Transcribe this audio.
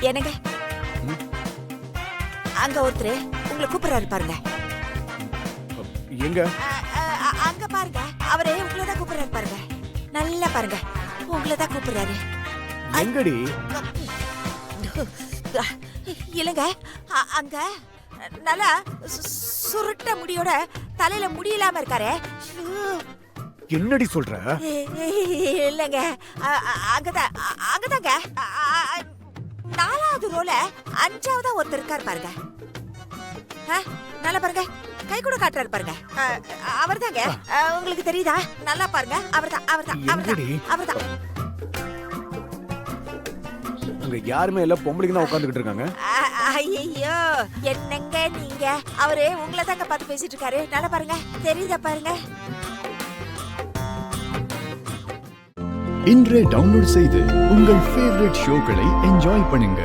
என்னங்க அங்க ஒருத்தர் உங்களை கூப்பிடுறாரு பாருங்க. எங்க? அங்க பாருங்க, அவரே உங்களை தான் கூப்பிடுறாரு பாருங்க. நல்லா பாருங்க, உங்களை தான் கூப்பிடுறாரு. எங்கடி? இல்லங்க, அங்க நல்லா சுருட்ட முடியோட தலையில முடியலாம இருக்காரே. என்னடி சொல்ற? இல்லங்க, அங்கதாங்க 4வது ரோல 5ஆவதா ஒருத்தர் இருக்காரு பாருங்க. நல்லா பாருங்க, கை கூட காட்டுறாரு பாருங்க. அவர்தாங்க. உங்களுக்கு தெரியுதா? நல்லா பாருங்க, அவர்தான் அவர்தான் அவர்தான் அவர்தான். அங்க யாருமே இல்ல, பொம்பளைங்க தான் உட்கார்ந்துகிட்டு இருக்காங்க. ஐயோ, என்னங்க நீங்க? அவரு உங்களை தாங்க பார்த்து பேசிட்டு இருக்காரு. நல்லா பாருங்க, தெரியுதா பாருங்க. இன்றே டவுன்லோட் செய்து உங்கள் ஃபேவரட் ஷோக்களை என்ஜாய் பண்ணுங்க.